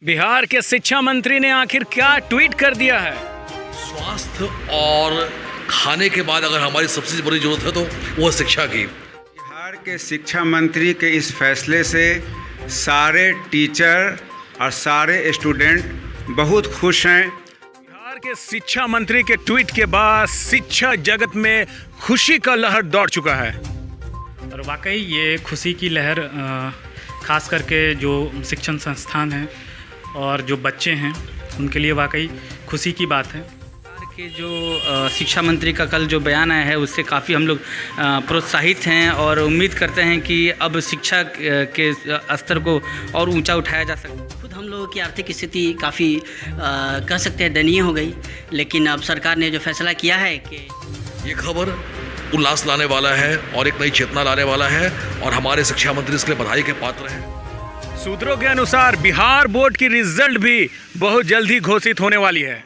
बिहार के शिक्षा मंत्री ने आखिर क्या ट्वीट कर दिया है? स्वास्थ्य और खाने के बाद अगर हमारी सबसे बड़ी जरूरत है तो वो शिक्षा की। बिहार के शिक्षा मंत्री के इस फैसले से सारे टीचर और सारे स्टूडेंट बहुत खुश हैं। बिहार के शिक्षा मंत्री के ट्वीट के बाद शिक्षा जगत में खुशी का लहर दौड़ चुका है। और वाकई ये खुशी की लहर खास करके जो शिक्षण संस्थान हैं और जो बच्चे हैं उनके लिए वाकई खुशी की बात है। के जो शिक्षा मंत्री का कल जो बयान आया है उससे काफ़ी हम लोग प्रोत्साहित हैं और उम्मीद करते हैं कि अब शिक्षा के स्तर को और ऊंचा उठाया जा सकता है। खुद हम लोगों की आर्थिक स्थिति काफ़ी कह सकते हैं दयनीय हो गई, लेकिन अब सरकार ने जो फैसला किया है कि ये खबर उल्लास लाने वाला है और एक नई चेतना लाने वाला है और हमारे शिक्षा मंत्री इसके लिए बधाई के पात्र हैं। सूत्रों के अनुसार बिहार बोर्ड की रिजल्ट भी बहुत जल्द ही घोषित होने वाली है।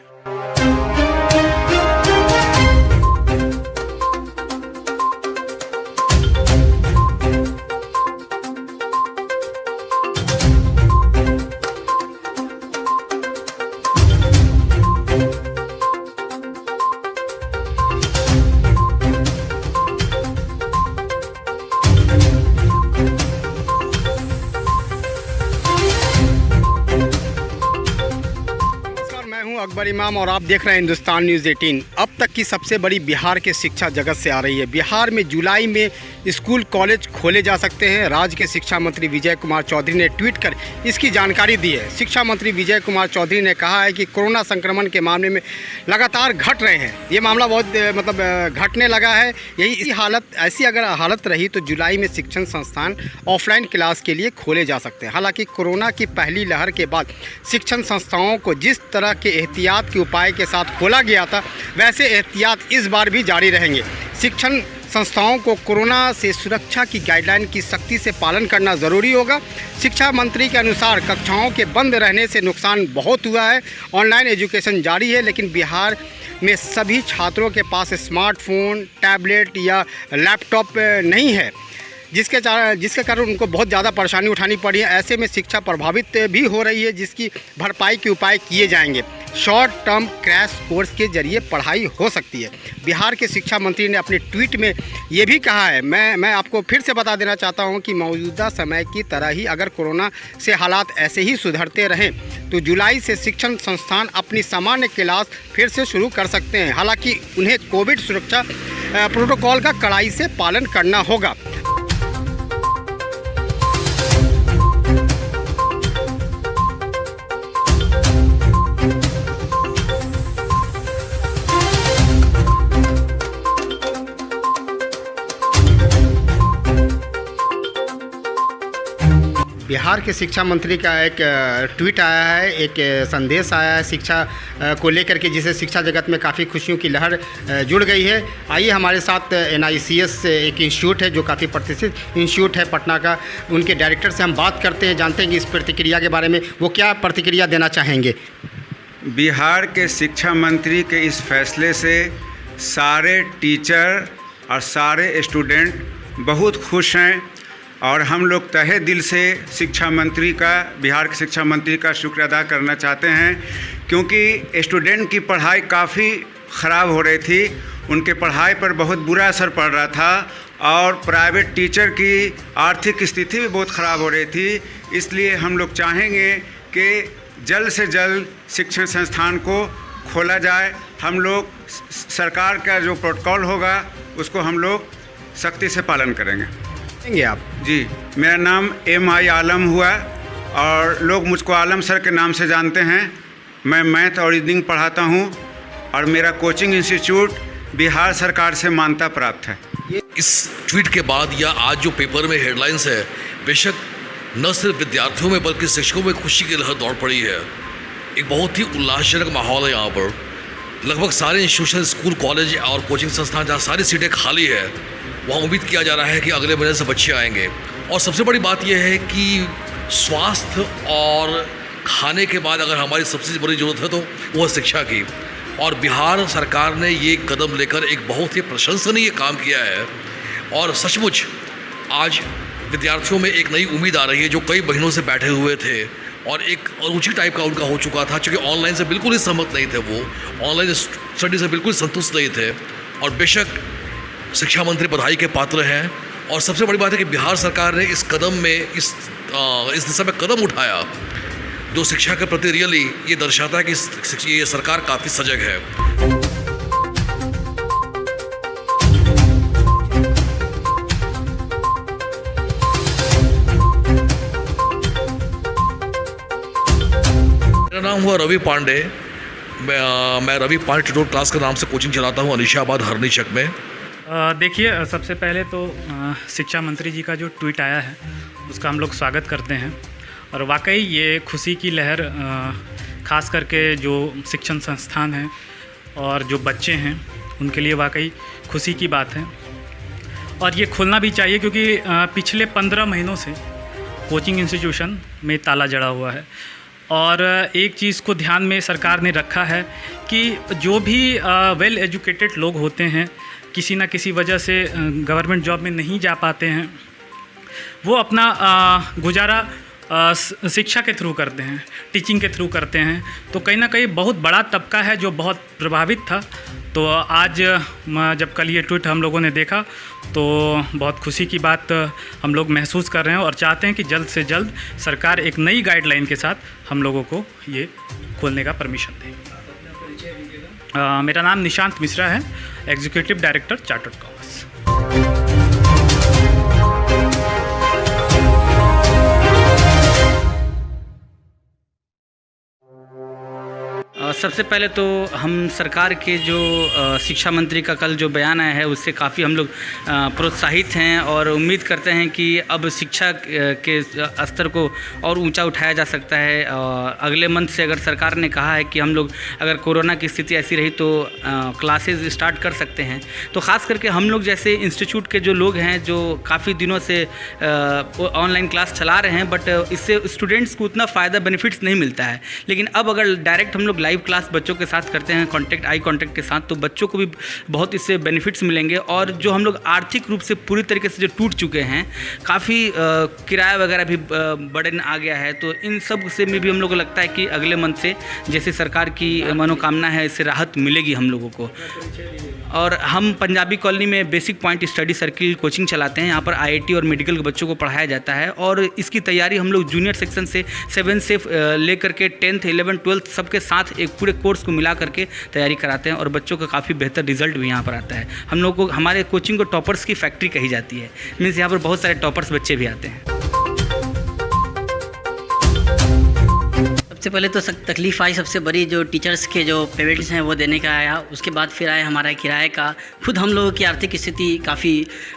मैं हूं अकबर इमाम और आप देख रहे हैं हिंदुस्तान न्यूज़ 18। अब तक की सबसे बड़ी बिहार के शिक्षा जगत से आ रही है। बिहार में जुलाई में स्कूल कॉलेज खोले जा सकते हैं। राज्य के शिक्षा मंत्री विजय कुमार चौधरी ने ट्वीट कर इसकी जानकारी दी है। शिक्षा मंत्री विजय कुमार चौधरी ने कहा है कि कोरोना संक्रमण के मामले में लगातार घट रहे हैं। ये मामला बहुत घटने लगा है। ऐसी अगर हालत रही तो जुलाई में शिक्षण संस्थान ऑफलाइन क्लास के लिए खोले जा सकते हैं। हालांकि कोरोना की पहली लहर के बाद शिक्षण संस्थाओं को जिस तरह के एहतियात के उपाय के साथ खोला गया था, वैसे एहतियात इस बार भी जारी रहेंगे। शिक्षण संस्थाओं को कोरोना से सुरक्षा की गाइडलाइन की सख्ती से पालन करना ज़रूरी होगा। शिक्षा मंत्री के अनुसार कक्षाओं के बंद रहने से नुकसान बहुत हुआ है। ऑनलाइन एजुकेशन जारी है, लेकिन बिहार में सभी छात्रों के पास स्मार्टफोन, टैबलेट या लैपटॉप नहीं है, जिसके कारण उनको बहुत ज़्यादा परेशानी उठानी पड़ी है। ऐसे में शिक्षा प्रभावित भी हो रही है, जिसकी भरपाई के उपाय किए जाएंगे। शॉर्ट टर्म क्रैश कोर्स के जरिए पढ़ाई हो सकती है। बिहार के शिक्षा मंत्री ने अपने ट्वीट में ये भी कहा है, मैं आपको फिर से बता देना चाहता हूं कि मौजूदा समय की तरह ही अगर कोरोना से हालात ऐसे ही सुधरते रहें तो जुलाई से शिक्षण संस्थान अपनी सामान्य क्लास फिर से शुरू कर सकते हैं। हालांकि उन्हें कोविड सुरक्षा प्रोटोकॉल का कड़ाई से पालन करना होगा। बिहार के शिक्षा मंत्री का एक ट्वीट आया है, एक संदेश आया है शिक्षा को लेकर के, जिससे शिक्षा जगत में काफ़ी खुशियों की लहर जुड़ गई है। आइए हमारे साथ NICS एक इंस्टीट्यूट है जो काफ़ी प्रतिष्ठित इंस्टीट्यूट है पटना का, उनके डायरेक्टर से हम बात करते हैं, जानते हैं कि इस प्रतिक्रिया के बारे में वो क्या प्रतिक्रिया देना चाहेंगे। बिहार के शिक्षा मंत्री के इस फैसले से सारे टीचर और सारे स्टूडेंट बहुत खुश हैं और हम लोग तहे दिल से बिहार के शिक्षा मंत्री का शुक्र अदा करना चाहते हैं, क्योंकि स्टूडेंट की पढ़ाई काफ़ी ख़राब हो रही थी, उनके पढ़ाई पर बहुत बुरा असर पड़ रहा था और प्राइवेट टीचर की आर्थिक स्थिति भी बहुत ख़राब हो रही थी। इसलिए हम लोग चाहेंगे कि जल्द से जल्द शिक्षण संस्थान को खोला जाए। हम लोग सरकार का जो प्रोटोकॉल होगा उसको हम लोग सख्ती से पालन करेंगे। आप जी, मेरा नाम MI आलम हुआ और लोग मुझको आलम सर के नाम से जानते हैं। मैं मैथ और रीजनिंग पढ़ाता हूं और मेरा कोचिंग इंस्टीट्यूट बिहार सरकार से मान्यता प्राप्त है। इस ट्वीट के बाद या आज जो पेपर में हेडलाइंस है, बेशक न सिर्फ विद्यार्थियों में बल्कि शिक्षकों में खुशी की लहर दौड़ पड़ी है। एक बहुत ही उल्लासजनक माहौल है यहाँ पर। लगभग सारे इंस्टीट्यूशन, स्कूल, कॉलेज और कोचिंग संस्थान जहाँ सारी सीटें खाली है, वहाँ उम्मीद किया जा रहा है कि अगले महीने से बच्चे आएंगे। और सबसे बड़ी बात यह है कि स्वास्थ्य और खाने के बाद अगर हमारी सबसे बड़ी ज़रूरत है तो वो है शिक्षा की। और बिहार सरकार ने ये कदम लेकर एक बहुत ही प्रशंसनीय काम किया है और सचमुच आज विद्यार्थियों में एक नई उम्मीद आ रही है जो कई महीनों से बैठे हुए थे और एक रुचि टाइप का उनका हो चुका था, क्योंकि ऑनलाइन से बिल्कुल ही सहमत नहीं थे, वो ऑनलाइन स्टडी से बिल्कुल संतुष्ट नहीं थे। और बेशक शिक्षा मंत्री बधाई के पात्र हैं। और सबसे बड़ी बात है कि बिहार सरकार ने इस कदम में इस दिशा में कदम उठाया जो शिक्षा के प्रति रियली ये दर्शाता है कि ये सरकार काफ़ी सजग है। मेरा नाम हुआ रवि पांडे। मैं रवि पांडे ट्यूटोर क्लास के नाम से कोचिंग चलाता हूँ अनिशाबाद हरनीचक में। देखिए, सबसे पहले तो शिक्षा मंत्री जी का जो ट्वीट आया है उसका हम लोग स्वागत करते हैं। और वाकई ये खुशी की लहर ख़ास करके जो शिक्षण संस्थान हैं और जो बच्चे हैं उनके लिए वाकई खुशी की बात है। और ये खुलना भी चाहिए, क्योंकि पिछले 15 महीनों से कोचिंग इंस्टीट्यूशन में ताला जड़ा हुआ है। और एक चीज़ को ध्यान में सरकार ने रखा है कि जो भी वेल एजुकेटेड लोग होते हैं, किसी ना किसी वजह से गवर्नमेंट जॉब में नहीं जा पाते हैं, वो अपना गुजारा शिक्षा के थ्रू करते हैं, टीचिंग के थ्रू करते हैं। तो कहीं ना कहीं बहुत बड़ा तबका है जो बहुत प्रभावित था। तो आज जब कल ये ट्वीट हम लोगों ने देखा तो बहुत खुशी की बात हम लोग महसूस कर रहे हैं और चाहते हैं कि जल्द से जल्द सरकार एक नई गाइडलाइन के साथ हम लोगों को ये खोलने का परमिशन दे। मेरा नाम निशांत मिश्रा है, एग्जीक्यूटिव डायरेक्टर चार्टर्ड कॉमर्स। सबसे पहले तो हम सरकार के जो शिक्षा मंत्री का कल जो बयान आया है उससे काफ़ी हम लोग प्रोत्साहित हैं और उम्मीद करते हैं कि अब शिक्षा के स्तर को और ऊंचा उठाया जा सकता है। अगले मंथ से अगर सरकार ने कहा है कि हम लोग अगर कोरोना की स्थिति ऐसी रही तो क्लासेस स्टार्ट कर सकते हैं, तो ख़ास करके हम लोग जैसे इंस्टीट्यूट के जो लोग हैं जो काफ़ी दिनों से ऑनलाइन क्लास चला रहे हैं, बट इससे स्टूडेंट्स को उतना फ़ायदा बेनिफिट्स नहीं मिलता है। लेकिन अब अगर डायरेक्ट हम लोग लाइव क्लास बच्चों के साथ करते हैं आई कांटेक्ट के साथ, तो बच्चों को भी बहुत इससे बेनिफिट्स मिलेंगे। और जो हम लोग आर्थिक रूप से पूरी तरीके से जो टूट चुके हैं, काफ़ी किराया वगैरह भी बर्डन आ गया है, तो इन सब से में भी हम लोग को लगता है कि अगले मंथ से जैसे सरकार की मनोकामना है इससे राहत मिलेगी हम लोगों को। और हम पंजाबी कॉलोनी में basic point study circle coaching चलाते हैं। यहाँ पर IIT और मेडिकल के बच्चों को पढ़ाया जाता है और इसकी तैयारी हम लोग जूनियर सेक्शन से 7 से लेकर के 10th 11th 12th सबके साथ एक पूरे कोर्स को मिला करके तैयारी कराते हैं और बच्चों का काफ़ी बेहतर रिजल्ट भी यहाँ पर आता है। हम लोग को हमारे कोचिंग को टॉपर्स की फैक्ट्री कही जाती है। मीन्स यहाँ पर बहुत सारे टॉपर्स बच्चे भी आते हैं। सबसे पहले तो तकलीफ़ आई, सबसे बड़ी जो टीचर्स के जो पेमेंट्स हैं वो देने का आया। उसके बाद फिर आया हमारा किराए का। खुद हम लोगों की आर्थिक स्थिति काफ़ी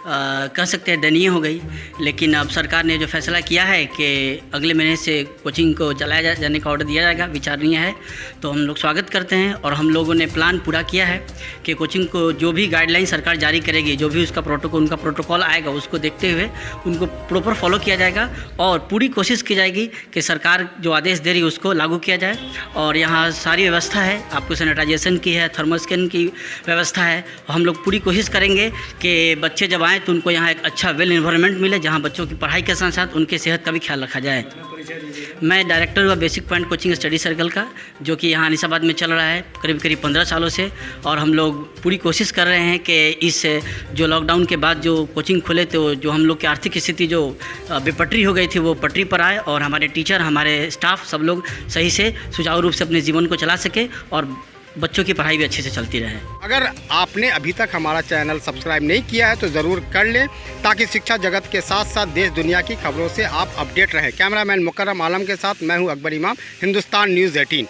कह सकते हैं दयनीय हो गई। लेकिन अब सरकार ने जो फैसला किया है कि अगले महीने से कोचिंग को चलाया जाने का ऑर्डर दिया जाएगा, विचारणीय है, तो हम लोग स्वागत करते हैं। और हम लोगों ने प्लान पूरा किया है कि कोचिंग को जो भी गाइडलाइन सरकार जारी करेगी, जो भी उनका प्रोटोकॉल आएगा, उसको देखते हुए उनको प्रॉपर फॉलो किया जाएगा और पूरी कोशिश की जाएगी कि सरकार जो आदेश दे रही है उसको लागू किया जाए। और यहाँ सारी व्यवस्था है, आपको सैनिटाइजेशन की है, थर्मल स्कैन की व्यवस्था है। हम लोग पूरी कोशिश करेंगे कि बच्चे जब आएँ तो उनको यहाँ एक अच्छा वेल एनवायरनमेंट मिले, जहाँ बच्चों की पढ़ाई के साथ साथ उनके सेहत का भी ख्याल रखा जाए। मैं डायरेक्टर हुआ basic point coaching study circle का, जो कि यहाँ अनिसाबाद में चल रहा है करीब 15 सालों से। और हम लोग पूरी कोशिश कर रहे हैं कि इस जो लॉकडाउन के बाद जो कोचिंग खुले तो जो हम लोग की आर्थिक स्थिति जो बेपटरी हो गई थी वो पटरी पर आए और हमारे टीचर, हमारे स्टाफ सब लोग सही से सुचारू रूप से अपने जीवन को चला सके और बच्चों की पढ़ाई भी अच्छे से चलती रहे। अगर आपने अभी तक हमारा चैनल सब्सक्राइब नहीं किया है तो ज़रूर कर लें, ताकि शिक्षा जगत के साथ साथ देश दुनिया की खबरों से आप अपडेट रहें। कैमरामैन मुकर्रम आलम के साथ मैं हूं अकबर इमाम, हिंदुस्तान न्यूज़ 18।